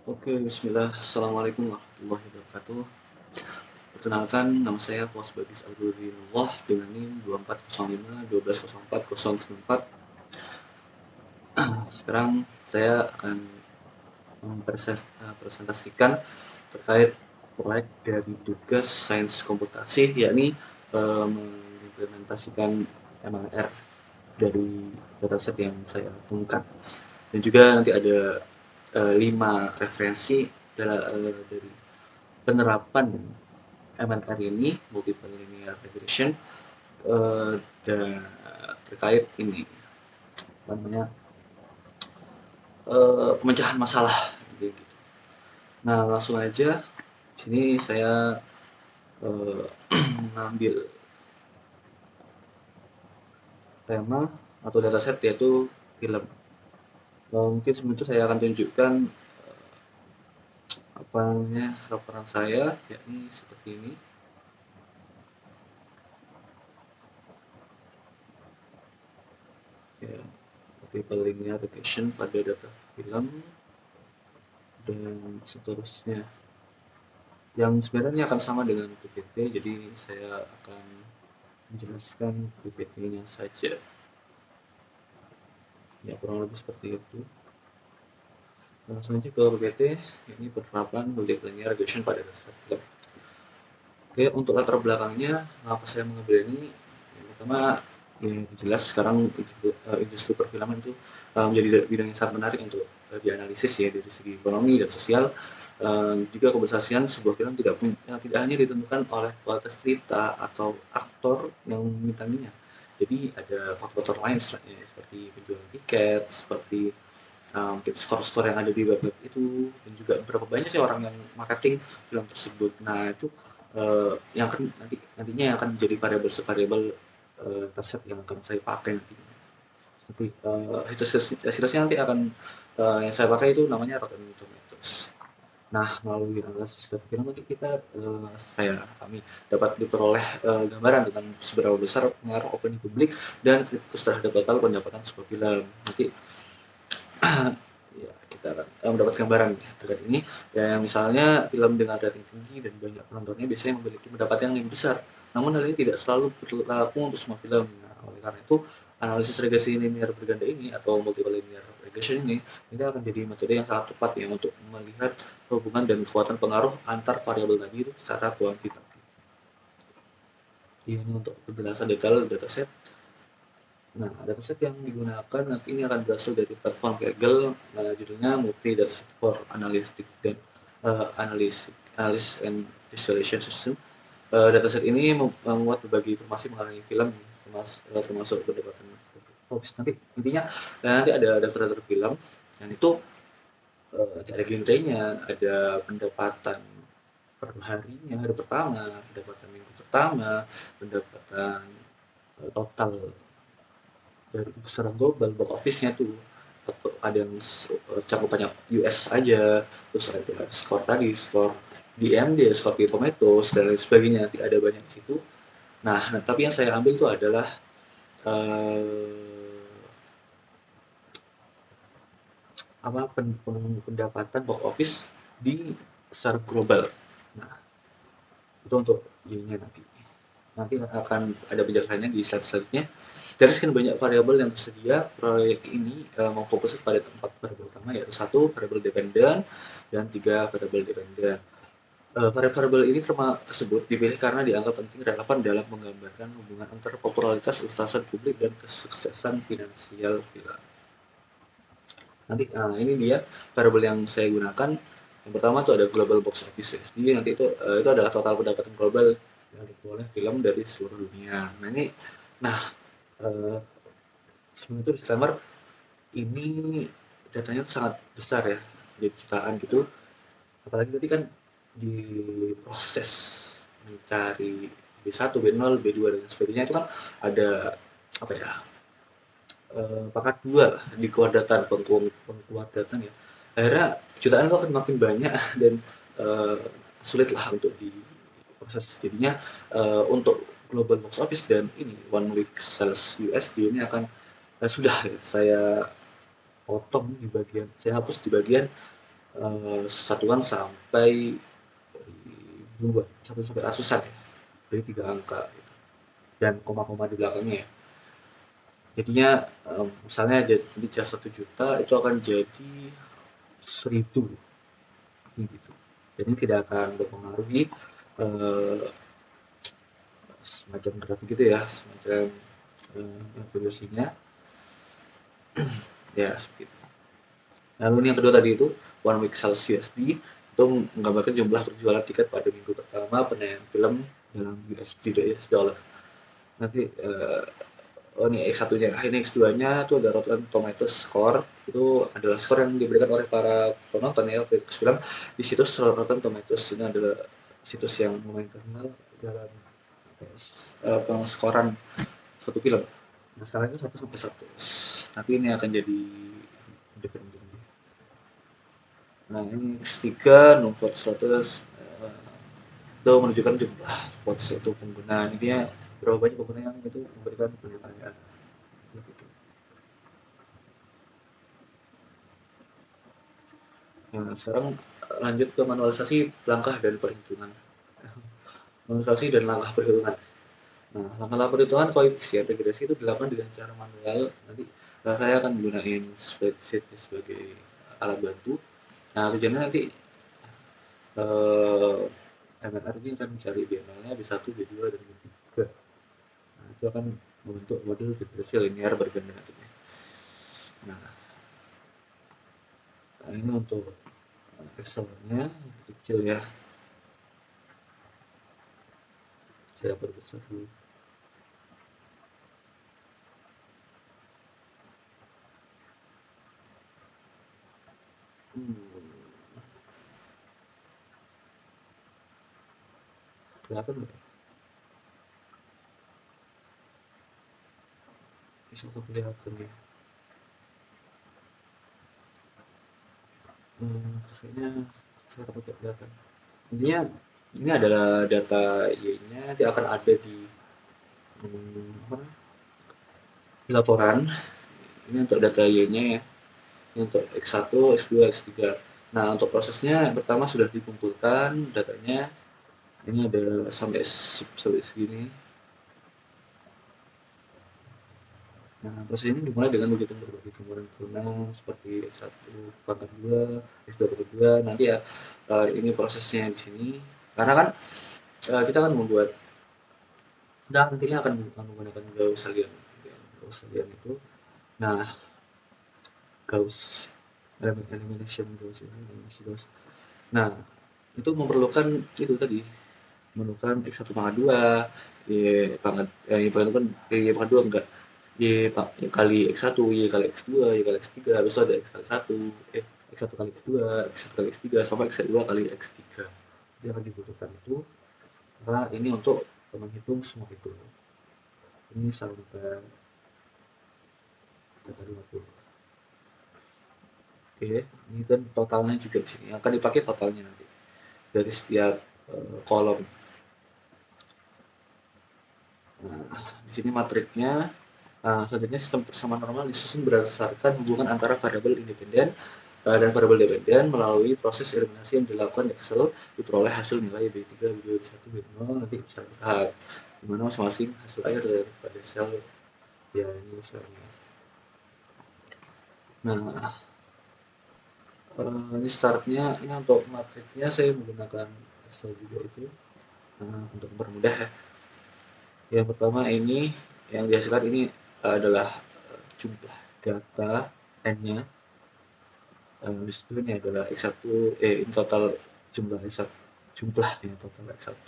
Oke, bismillah. Assalamualaikum warahmatullahi wabarakatuh. Perkenalkan, nama saya Fos Bagis Algorinullah dengan NIM 2405 1204094. Sekarang saya akan mempresentasikan terkait proyek dari tugas sains komputasi, yakni mengimplementasikan MLR dari dataset yang saya temukan. Dan juga nanti ada 5 referensi dari penerapan MLR ini, multiple linear regression, dan terkait ini apa namanya pemecahan masalah gitu. Nah, langsung aja sini saya mengambil tema atau dataset yaitu film. Mungkin sebelum itu saya akan tunjukkan apa namanya laporan saya, yakni seperti ini. Ya, multiple linear regression pada data film dan seterusnya. Yang sebenarnya akan sama dengan PPT, jadi saya akan menjelaskan PPT-nya saja. Ya, kurang lebih seperti itu. Langsung aja ke PPT, ini penerapan multiple linear regression pada dasar film. Oke, untuk latar belakangnya, mengapa saya mengambil ini? Yang pertama, ya jelas sekarang industri perfilman itu menjadi bidang yang sangat menarik untuk dianalisis ya dari segi ekonomi dan sosial. Juga keberhasilan sebuah film tidak hanya ditentukan oleh kualitas cerita atau aktor yang membintanginya. Jadi ada faktor lain seperti penjualan tiket, seperti mungkin skor-skor yang ada di web-web itu, dan juga berapa banyak sih orang yang marketing film tersebut. Nah, itu yang akan nantinya yang akan menjadi variabel resep yang akan saya pakai nantinya. Seperti situsnya nanti akan yang saya pakai itu namanya Rotten Tomatoes. Nah, melalui analisis data film nanti kami dapat diperoleh gambaran tentang seberapa besar pengaruh opini publik dan kritikus terhadap total pendapatan sebuah film. Nanti ya, kita akan mendapat gambaran ya, terkait ini. Ya, misalnya film dengan rating tinggi dan banyak penontonnya biasanya memiliki pendapatan yang lebih besar. Namun hal ini tidak selalu berlaku untuk semua film. Nah, oleh karena itu, analisis regresi linear berganda ini atau multiple linear regression ini akan jadi metode yang sangat tepat ya untuk melihat hubungan dan kekuatan pengaruh antar variabel tadi itu secara kuantitatif. Ini untuk penjelasan detail dataset. Nah, dataset yang digunakan nanti ini akan berasal dari platform Kaggle, judulnya Multi Dataset for Analytic dan Analysis and Visualization System. Dataset ini memuat berbagai informasi mengenai film, termasuk pendapatan box. Nanti intinya nanti ada daftar-daftar film, dan itu ada genrenya, ada pendapatan per harinya, hari pertama, pendapatan minggu pertama, pendapatan total dari secara global box office-nya tuh ada yang cakupannya US aja, terus ada skor tadi, skor di IMD, skor di Tomatoes dan lain sebagainya, nanti ada banyak di situ. Nah, tapi yang saya ambil itu adalah eh, pendapatan box office di secara global. Nah, itu untuk ininya nanti. Nanti akan ada penjelasannya di slide selanjutnya. Dari sekian banyak variabel yang tersedia, proyek ini memfokuskan pada 4 variabel utama, yaitu 1 variabel dependen dan 3 variabel dependen. Variabel ini tersebut dipilih karena dianggap penting relevan dalam menggambarkan hubungan antara popularitas ulasan publik dan kesuksesan finansial film. Nanti ini dia variabel yang saya gunakan. Yang pertama itu ada global box office. Jadi nanti itu adalah total pendapatan global yang diperoleh film dari seluruh dunia. Nah uh, sebelum itu disclaimer, ini datanya sangat besar ya, jadi jutaan gitu. Apalagi tadi kan diproses mencari B1, B0, B2 dan sebagainya itu kan ada apa ya, pangkat 2 lah di kuadratan, pengkuadratan ya. Akhirnya jutaan itu akan makin banyak dan uh, sulit lah untuk diproses. Jadinya untuk global box office dan ini one week sales USD ini akan sudah ya, saya potong di bagian, saya hapus di bagian satuan sampai ribuan, satu sampai ratusan ya, jadi 3 angka gitu, dan koma-koma di belakangnya ya. Jadinya misalnya jadi jas 1 juta itu akan jadi 1.000 gitu. Jadi tidak akan mempengaruhi eh, semacam grafik gitu ya, semacam evolusinya ya seperti itu. Lalu ini yang kedua tadi itu One Week Sales USD itu menggambarkan jumlah penjualan tiket pada minggu pertama penayangan film dalam US dollar. Nanti oh ini X1-nya, ini X2-nya itu ada Rotten Tomatoes score. Itu adalah skor yang diberikan oleh para penonton ya kritikus film di situs Rotten Tomatoes. Ini adalah situs yang lumayan terkenal dalam pengskoran suatu film. Nah sekarang itu 1 sampai 100. Nanti ini akan jadi independen. Nah ini X3 nomor 100 itu menunjukkan jumlah votes itu pengguna. Intinya berapa banyak pengguna yang itu memberikan penilaian. Gitu. Nah, sekarang lanjut ke manualisasi langkah dan perhitungan. Manualisasi dan langkah perhitungan. Nah, langkah perhitungan koefisien regresi itu dilakukan dengan cara manual. Nanti saya akan menggunakan spreadsheet sebagai alat bantu. Nah, tujuannya nanti eh, MNR ini akan mencari B0-nya, B1, B2, dan B3. Nah, itu akan membentuk model regresi linear berganda nantinya. Nah, ini untuk Excel-nya kecil ya. Saya perbesar dulu. Hmm, kelihatan nggak? Bisa kelihatan ya. Kayaknya saya takut nggak kelihatan. Intinya ini adalah data Y-nya nanti akan ada di apa, di laporan. Ini untuk data Y-nya ya. Ini untuk X1, X2, X3. Nah, untuk prosesnya pertama sudah dikumpulkan datanya. Ini ada sampai segini. Nah, proses ini dimulai dengan menghitung berbagai gambaran turunan seperti X1 pangkat 2, X2 pangkat 2. Nanti ya ini prosesnya di sini. Karena kan kita kan membuat, nah nantinya akan menggunakan Gaussian. Gaussian itu, nah Gauss, eliminasi Gauss. Nah, itu memerlukan itu tadi, memerlukan X1 pangkat 2, Y pangkat kan Y pangkat 2 enggak, Y kali X1, Y kali X2, Y kali X3, habis itu ada X kali 1, X1 kali X2, X1 kali X3, sampai X2 kali X3. Dia akan dibutuhkan itu, karena ini untuk menghitung semua itu. Ini sampai 50. Oke, ini kan totalnya juga di sini. Akan dipakai totalnya nanti dari setiap kolom. Nah, di sini matriknya. Nah, selanjutnya sistem persamaan normal disusun berdasarkan hubungan antara variabel independen dan variabel dependen melalui proses eliminasi yang dilakukan di Excel diperoleh hasil nilai B3, B2, B1, B0 nanti secara bertahap di mana masing-masing hasil akhir daripada sel ya ini misalnya. Nah, ini startnya ini untuk matriknya saya menggunakan Excel juga itu untuk mempermudah ya. Yang pertama ini yang dihasilkan ini adalah jumlah data n-nya. Di situ ini adalah X1, ini total jumlah X1, jumlah ya total X1,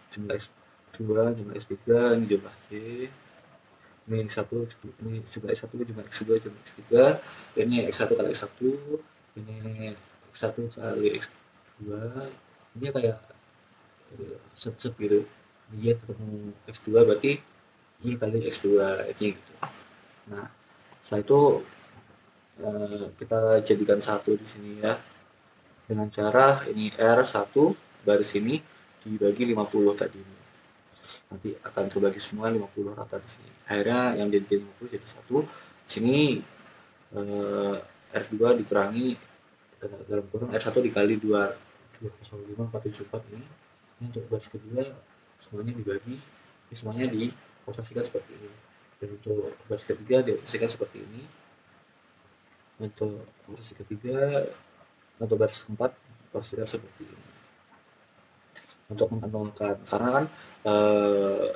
jumlah X2, jumlah X3, ini jumlah Y, ini X1, ini jumlah X1, jumlah X2, jumlah X3, ini X1 kali X1, ini X1 kali X2, ini kayak sub-sub gitu. Y ketemu X2 berarti Y kali X2 ini gitu. Nah, setelah itu kita jadikan satu di sini ya dengan cara ini R1 baris ini dibagi 50 tadi. Nanti akan terbagi semua 50 rata di sini. Akhirnya yang jadi 50 jadi 1. Di sini R2 dikurangi dalam kurung R1 dikali 205,474 ini untuk baris kedua semuanya dibagi, semuanya dioperasikan seperti ini, dan untuk baris ketiga dioperasikan seperti ini, untuk baris ketiga atau baris keempat dioperasikan seperti ini untuk mengenalkan, karena kan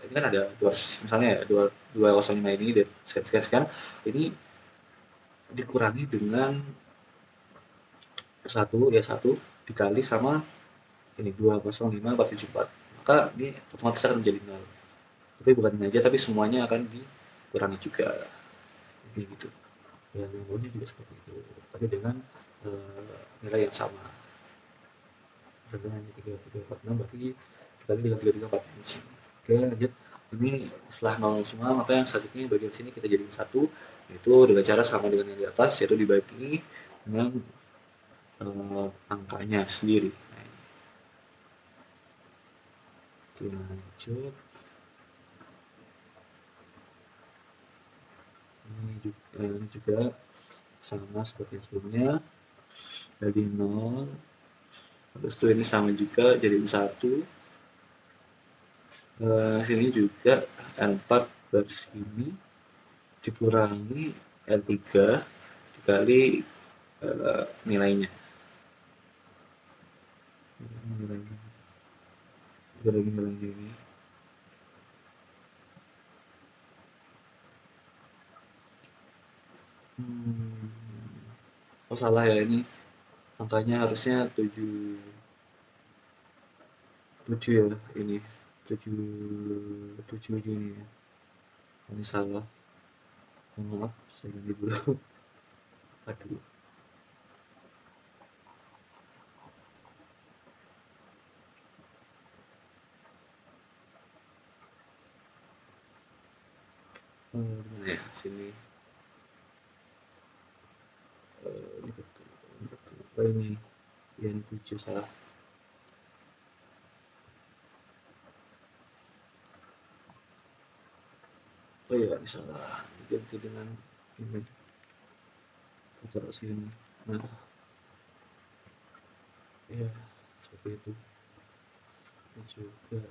ini kan ada misalnya ya 205 ini dan sekian ini dikurangi dengan satu ya satu dikali sama ini 205,474, maka ini otomatis akan menjadi nol. Tapi bukan ini aja, tapi semuanya akan dikurangi juga, kayak gitu. Dan yang lainnya juga seperti itu, tapi dengan nilai yang sama. Misalnya hanya 3346 berarti dikali dengan 3346. Oke, lanjut. Ini setelah nol semua, maka yang selanjutnya bagian sini kita jadiin satu, yaitu dengan cara sama dengan yang di atas, yaitu dibagi dengan angkanya sendiri. Nah, ini lanjut. Ini juga sama seperti yang sebelumnya, dari 0, habis itu ini sama juga jadiin 1, sini juga L4 baris ini dikurangi L3 dikali nilainya ini. Oh salah ya, ini angkanya harusnya 7 ya, ini 7 ini ya, ini salah, maaf, saya ganti dulu. Aduh, gimana ya, sini ini betul, oh ini yang 7 salah. Oh iya, ini salah, ganti dengan ini, taruh sini. Nah, ya seperti itu. Ini juga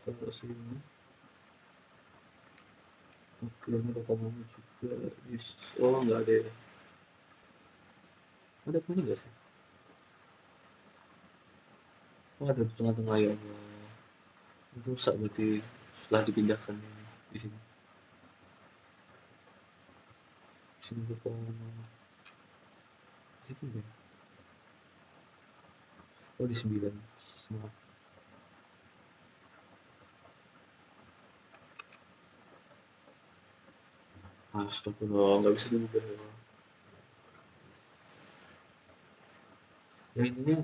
taruh sini. Oke, ini rekamannya juga oh nggak ada ya, ada ini nggak sih, oh ada di tengah-tengah ya Allah, rusak berarti setelah dipindahkan ini di sini. Sini rekaman di situ ya, oh di 9 semua. Astagfirullah, nggak bisa diubah ya. Ya intinya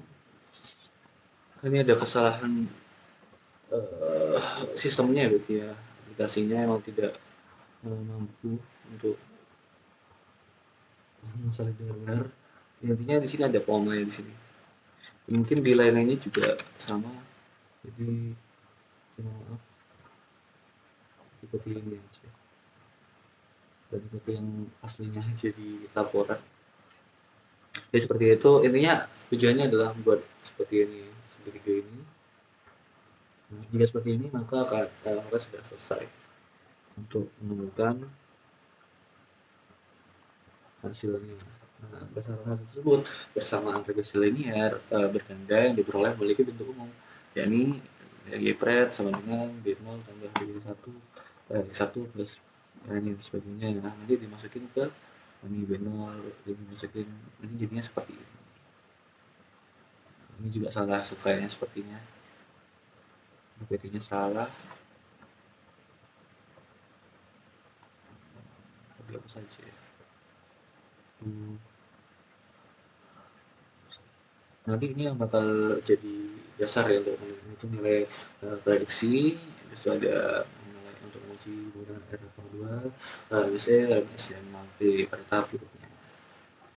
ini ada kesalahan sistemnya berarti ya, aplikasinya emang tidak mampu untuk masalah benar-benar. Intinya di sini ada komanya di sini. Mungkin di lain-lainnya juga sama. Jadi maaf, ikuti ini aja. Dan ikuti yang aslinya aja di laporan. Jadi seperti itu. Intinya tujuannya adalah buat seperti ini, seperti ini. Nah, jika seperti ini maka sudah selesai untuk menemukan hasilnya. Nah, berdasarkan hal tersebut, persamaan regresi linier berganda yang diperoleh memiliki bentuk umum, yakni G-pret sama dengan B0 tambah B1 1 plus ini sebagainya. Nah, nanti dimasukin ke ini B0, dimasukin, ini jadinya seperti ini. Ini juga salah kayaknya sepertinya. PT-nya salah. Apa saja ya? Nanti ini yang bakal jadi dasar ya untuk menghitung nilai prediksi. Terus ada nilai untuk menguji penggunaan R82, misalnya dan nanti pada tahap berikutnya.